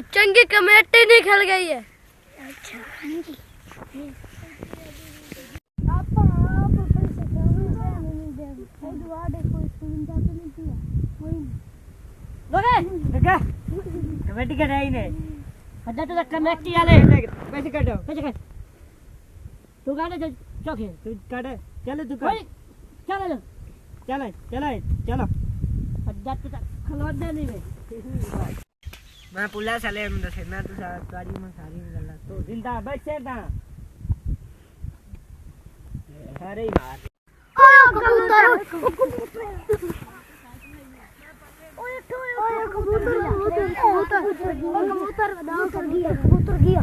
चंगी कमेटी निकल गई है। अच्छा हाँ जी कमेटी का नहीं ने अड्डा तो कमेटी वाले पैसे काटो पैसे काट तू काटे चौके तू काटे चलो तू काट चलो चलो चलो चलो अड्डा तो खलोट दे नहीं वे मैं पुला साले अंदर से मैं तो सारी में सारी निकलना तो जिंदा बच से ना अरे यार कबूतर कबूतर दाव कर दिया कबूतर गया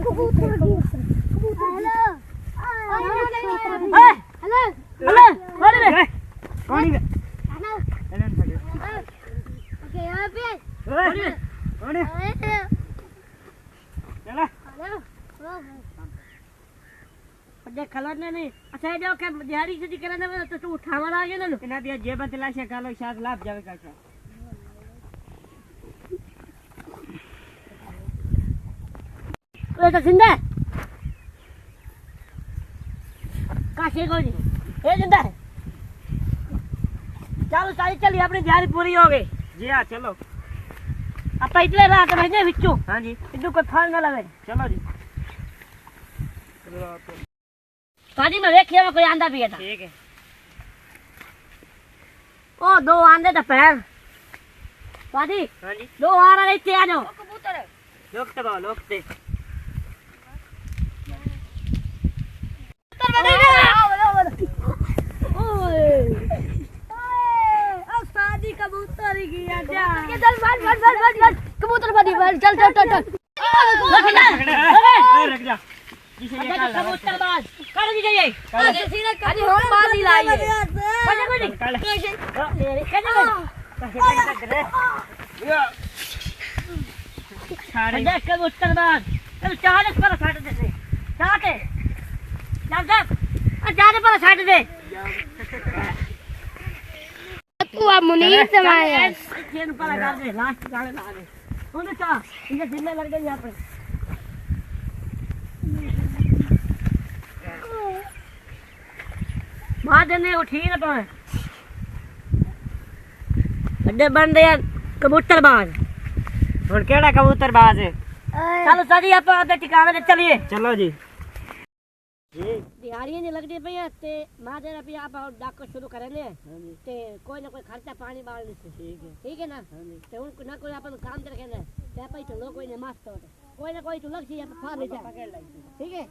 कबूतर गया हेलो हेलो हेलो कौन है कौन है हेलो ओके यहाँ पे कौन है चला हेलो देख खलोने नहीं अच्छा है जो के दिहाड़ी से करने में तो तू उठावा आ गया ना ना दिया जेब तलाश कालो शायद लाभ जावे का तो जिंदा है काशी को जी ये जिंदा है चलो सारी चली अपनी दिहाड़ी पूरी हो गई जी हाँ चलो अब इतने रात भेजे बिच्चू हाँ जी इधर कोई फाल ना लगे चलो जी पानी में देखिए कोई आंधा भी है ठीक है ओ दो आंधे तो पैर पादी हाँ जी दो आ रहा है आ जाओ कबूतर है लोकते बाबा लोकते शादी कबूतर ही किया जा चल बस कबूतर पादी चल चल चल चल रख जा कबूतरबाज कर दी जाइए अरे हम बाजी लाई है कबूतरबाज चाहे पर साइड दे चाहते चाहते पर साइड दे तू अब मुनीर से माया चेन पर लगा दे लास्ट गाने लगा दे उन्हें चाह इनके जिम्मे लग गए यहाँ पर मां देने उठी ना पाए अड्डे बन रहे कबूतरबाज और केड़ा कबूतरबाज है चलो साजी आप आधे ठिकाने पे चलिए चलो जी दिहाड़ियां नहीं लगती पई ते मां देना पे आप डाको शुरू करेंगे ते कोई ना कोई खर्चा पानी बालने से ठीक है ना ते उनको ना कोई अपन काम करके ना ते भाई तो लोग कोई ने मस्त हो कोई ना कोई तो लग सी आप फाड़ ले ठीक है